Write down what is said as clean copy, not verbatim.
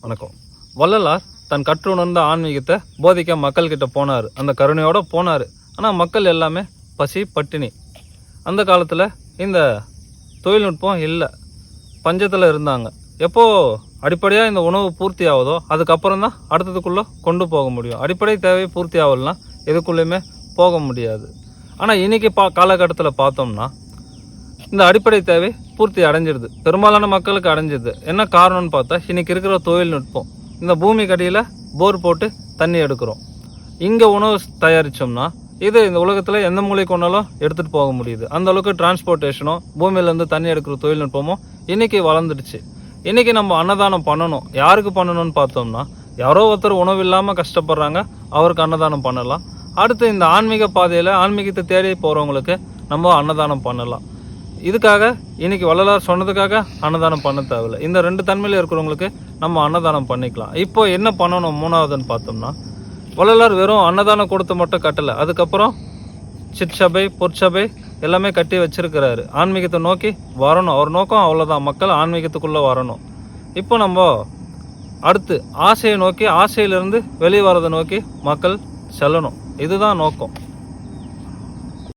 வணக்கம். வள்ளலார் தன் கற்றுணர்ந்த ஆன்மீகத்தை போதிக்க மக்கள்கிட்ட போனார். அந்த கருணையோடு போனார். ஆனால் மக்கள் எல்லாமே பசி பட்டினி. அந்த காலத்தில் இந்த தொழில்நுட்பம் இல்லை, பஞ்சத்தில் இருந்தாங்க. எப்போ அடிப்படையாக இந்த உணவு பூர்த்தி ஆகுதோ அதுக்கப்புறம் தான் அடுத்ததுக்குள்ளே கொண்டு போக முடியும். அடிப்படை தேவை பூர்த்தி ஆகலைன்னா எதுக்குள்ளேயுமே போக முடியாது. ஆனால் இன்றைக்கி காலகட்டத்தில் பார்த்தோம்னா இந்த அடிப்படை தேவை பூர்த்தி அடைஞ்சிடுது, பெரும்பாலான மக்களுக்கு அடைஞ்சிடுது. என்ன காரணம்னு பார்த்தா இன்றைக்கி இருக்கிற தொழில்நுட்பம். இந்த பூமி கடியில் போர் போட்டு தண்ணி எடுக்கிறோம். இங்கே உணவு தயாரித்தோம்னா இது இந்த உலகத்தில் எந்த மூலைக்கு கொண்டாலும் எடுத்துகிட்டு போக முடியுது. அந்த அளவுக்கு டிரான்ஸ்போர்ட்டேஷனும் பூமியிலேருந்து தண்ணி எடுக்கிற தொழில்நுட்பமும் இன்றைக்கி வளர்ந்துடுச்சு. இன்றைக்கி நம்ம அன்னதானம் பண்ணணும். யாருக்கு பண்ணணும்னு பார்த்தோம்னா யாரோ ஒருத்தர் உணவு இல்லாமல் கஷ்டப்படுறாங்க, அவருக்கு அன்னதானம் பண்ணலாம். அடுத்து இந்த ஆன்மீக பாதையில் ஆன்மீகத்தை தேடி போகிறவங்களுக்கு நம்ம அன்னதானம் பண்ணலாம். இதுக்காக இன்றைக்கி வள்ளலார் சொன்னதுக்காக அன்னதானம் பண்ண தேவையில்லை. இந்த ரெண்டு தன்மையில் இருக்கிறவங்களுக்கு நம்ம அன்னதானம் பண்ணிக்கலாம். இப்போ என்ன பண்ணணும் மூணாவதுன்னு பார்த்தோம்னா, வள்ளலார் வெறும் அன்னதானம் கொடுத்து மட்டும் கட்டலை. அதுக்கப்புறம் சிற்சபை பொற்சபை எல்லாமே கட்டி வச்சிருக்கிறாரு. ஆன்மீகத்தை நோக்கி வரணும். அவர் நோக்கம் அவ்வளோதான், மக்கள் ஆன்மீகத்துக்குள்ளே வரணும். இப்போ நம்ம அடுத்து ஆசையை நோக்கி, ஆசையிலிருந்து வெளியே வரதை நோக்கி மக்கள் செல்லணும். இதுதான் நோக்கம்.